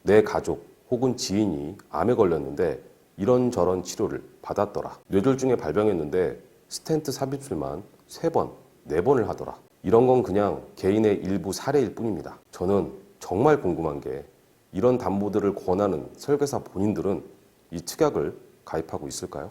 내 가족 혹은 지인이 암에 걸렸는데 이런저런 치료를 받았더라. 뇌졸중에 발병했는데 스텐트 삽입술만 3번, 4번을 하더라. 이런 건 그냥 개인의 일부 사례일 뿐입니다. 저는 정말 궁금한 게 이런 담보들을 권하는 설계사 본인들은 이 특약을 가입하고 있을까요?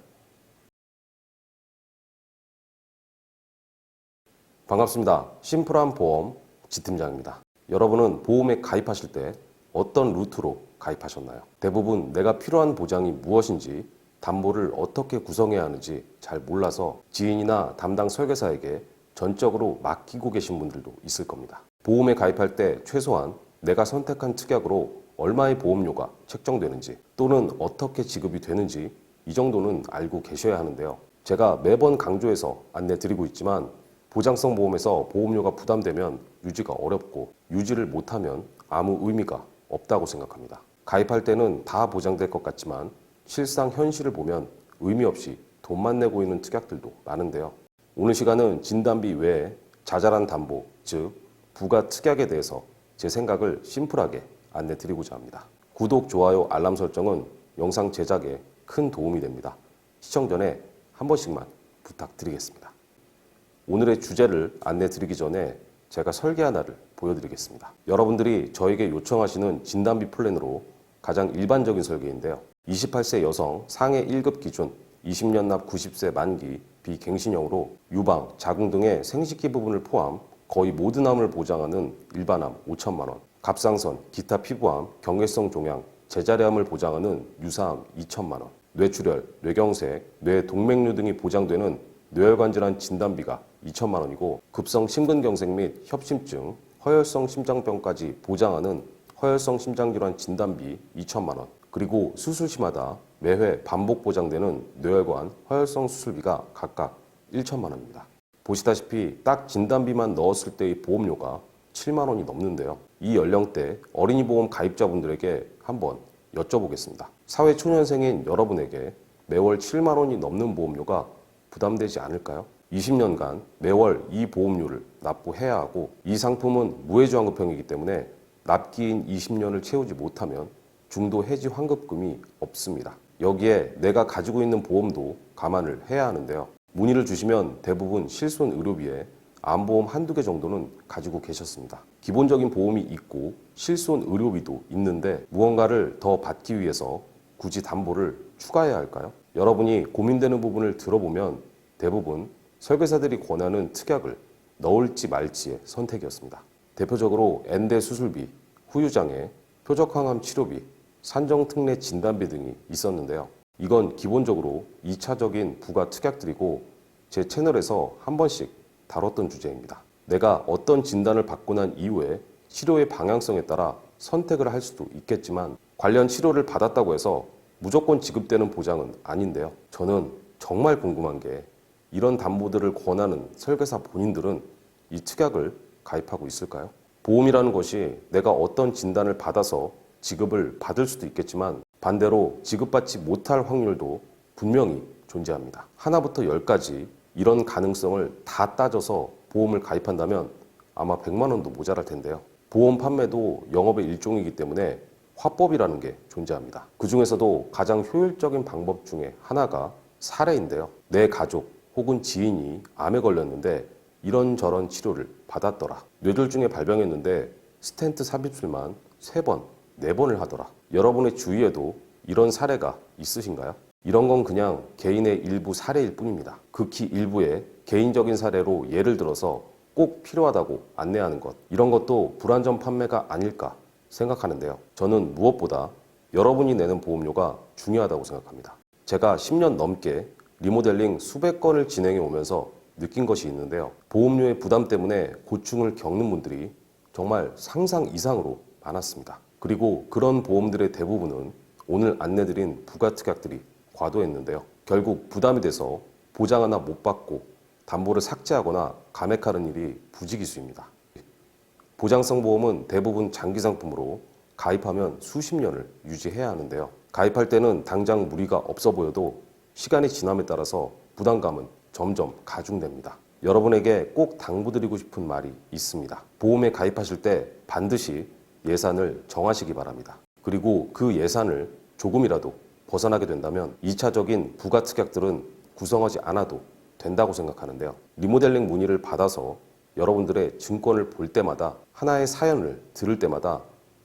반갑습니다. 심플한 보험 지팀장입니다. 여러분은 보험에 가입하실 때 어떤 루트로 가입하셨나요? 대부분 내가 필요한 보장이 무엇인지, 담보를 어떻게 구성해야 하는지 잘 몰라서 지인이나 담당 설계사에게 전적으로 맡기고 계신 분들도 있을 겁니다. 보험에 가입할 때 최소한 내가 선택한 특약으로 얼마의 보험료가 책정되는지 또는 어떻게 지급이 되는지 이 정도는 알고 계셔야 하는데요. 제가 매번 강조해서 안내 드리고 있지만 보장성 보험에서 보험료가 부담되면 유지가 어렵고 유지를 못하면 아무 의미가 없다고 생각합니다. 가입할 때는 다 보장될 것 같지만 실상 현실을 보면 의미 없이 돈만 내고 있는 특약들도 많은데요. 오늘 시간은 진단비 외에 자잘한 담보, 즉 부가 특약에 대해서 제 생각을 심플하게 안내 드리고자 합니다. 구독, 좋아요, 알람 설정은 영상 제작에 큰 도움이 됩니다. 시청 전에 한 번씩만 부탁드리겠습니다. 오늘의 주제를 안내 드리기 전에 제가 설계 하나를 보여드리겠습니다. 여러분들이 저에게 요청하시는 진단비 플랜으로 가장 일반적인 설계인데요. 28세 여성 상해 1급 기준 20년 납 90세 만기 비갱신형으로 유방, 자궁 등의 생식기 부분을 포함 거의 모든 암을 보장하는 일반암 5천만 원, 갑상선, 기타 피부암, 경계성 종양, 제자리암을 보장하는 유사암 2천만 원, 뇌출혈, 뇌경색, 뇌동맥류 등이 보장되는 뇌혈관 질환 진단비가 2천만 원이고 급성 심근경색 및 협심증, 허혈성 심장병까지 보장하는 허혈성 심장질환 진단비 2천만 원, 그리고 수술 시마다 매회 반복 보장되는 뇌혈관 허혈성 수술비가 각각 1천만 원입니다. 보시다시피 딱 진단비만 넣었을 때의 보험료가 7만 원이 넘는데요. 이 연령대 어린이 보험 가입자분들에게 한번 여쭤보겠습니다. 사회초년생인 여러분에게 매월 7만 원이 넘는 보험료가 부담되지 않을까요? 20년간 매월 이 보험료를 납부해야 하고 이 상품은 무해지환급형이기 때문에 납기인 20년을 채우지 못하면 중도 해지 환급금이 없습니다. 여기에 내가 가지고 있는 보험도 감안을 해야 하는데요. 문의를 주시면 대부분 실손 의료비에 암보험 한두 개 정도는 가지고 계셨습니다. 기본적인 보험이 있고 실손 의료비도 있는데 무언가를 더 받기 위해서 굳이 담보를 추가해야 할까요? 여러분이 고민되는 부분을 들어보면 대부분 설계사들이 권하는 특약을 넣을지 말지의 선택이었습니다. 대표적으로 엔대 수술비, 후유장애, 표적항암 치료비, 산정특례 진단비 등이 있었는데요. 이건 기본적으로 2차적인 부가 특약들이고 제 채널에서 한 번씩 다뤘던 주제입니다. 내가 어떤 진단을 받고 난 이후에 치료의 방향성에 따라 선택을 할 수도 있겠지만 관련 치료를 받았다고 해서 무조건 지급되는 보장은 아닌데요. 저는 정말 궁금한 게 이런 담보들을 권하는 설계사 본인들은 이 특약을 가입하고 있을까요? 보험이라는 것이 내가 어떤 진단을 받아서 지급을 받을 수도 있겠지만 반대로 지급받지 못할 확률도 분명히 존재합니다. 하나부터 10까지 이런 가능성을 다 따져서 보험을 가입한다면 아마 100만 원도 모자랄 텐데요. 보험 판매도 영업의 일종이기 때문에 화법이라는 게 존재합니다. 그 중에서도 가장 효율적인 방법 중에 하나가 사례인데요. 내 가족 혹은 지인이 암에 걸렸는데 이런저런 치료를 받았더라. 뇌졸중에 발병했는데 스텐트 삽입술만 3번, 4번을 하더라. 여러분의 주위에도 이런 사례가 있으신가요? 이런 건 그냥 개인의 일부 사례일 뿐입니다. 극히 일부의 개인적인 사례로 예를 들어서 꼭 필요하다고 안내하는 것, 이런 것도 불안전 판매가 아닐까 생각하는데요. 저는 무엇보다 여러분이 내는 보험료가 중요하다고 생각합니다. 제가 10년 넘게 리모델링 수백 건을 진행해 오면서 느낀 것이 있는데요. 보험료의 부담 때문에 고충을 겪는 분들이 정말 상상 이상으로 많았습니다. 그리고 그런 보험들의 대부분은 오늘 안내드린 부가특약들이 과도했는데요. 결국 부담이 돼서 보장 하나 못 받고 담보를 삭제하거나 감액하는 일이 부지기수입니다. 보장성 보험은 대부분 장기 상품으로 가입하면 수십 년을 유지해야 하는데요. 가입할 때는 당장 무리가 없어 보여도 시간이 지남에 따라서 부담감은 점점 가중됩니다. 여러분에게 꼭 당부드리고 싶은 말이 있습니다. 보험에 가입하실 때 반드시 예산을 정하시기 바랍니다. 그리고 그 예산을 조금이라도 벗어나게 된다면 2차적인 부가특약들은 구성하지 않아도 된다고 생각하는데요. 리모델링 문의를 받아서 여러분들의 증권을 볼 때마다 하나의 사연을 들을 때마다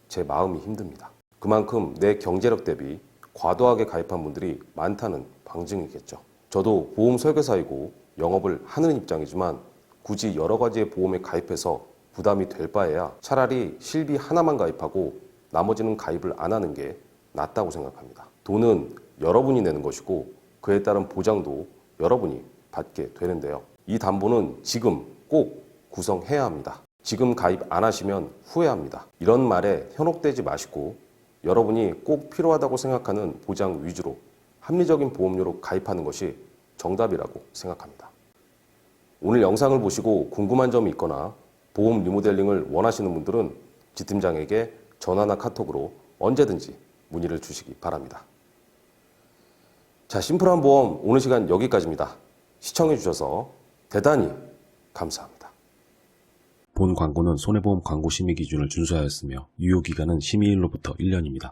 제 마음이 힘듭니다. 그만큼 내 경제력 대비 과도하게 가입한 분들이 많다는 방증이겠죠. 저도 보험 설계사이고 영업을 하는 입장이지만 굳이 여러 가지의 보험에 가입해서 부담이 될 바에야 차라리 실비 하나만 가입하고 나머지는 가입을 안 하는 게 낫다고 생각합니다. 돈은 여러분이 내는 것이고 그에 따른 보장도 여러분이 받게 되는데요. 이 담보는 지금 꼭 구성해야 합니다. 지금 가입 안 하시면 후회합니다. 이런 말에 현혹되지 마시고 여러분이 꼭 필요하다고 생각하는 보장 위주로 합리적인 보험료로 가입하는 것이 정답이라고 생각합니다. 오늘 영상을 보시고 궁금한 점이 있거나 보험 리모델링을 원하시는 분들은 지팀장에게 전화나 카톡으로 언제든지 문의를 주시기 바랍니다. 자, 심플한 보험 오늘 시간 여기까지입니다. 시청해 주셔서 대단히 감사합니다. 본 광고는 손해보험 광고 심의 기준을 준수하였으며 유효기간은 심의일로부터 1년입니다.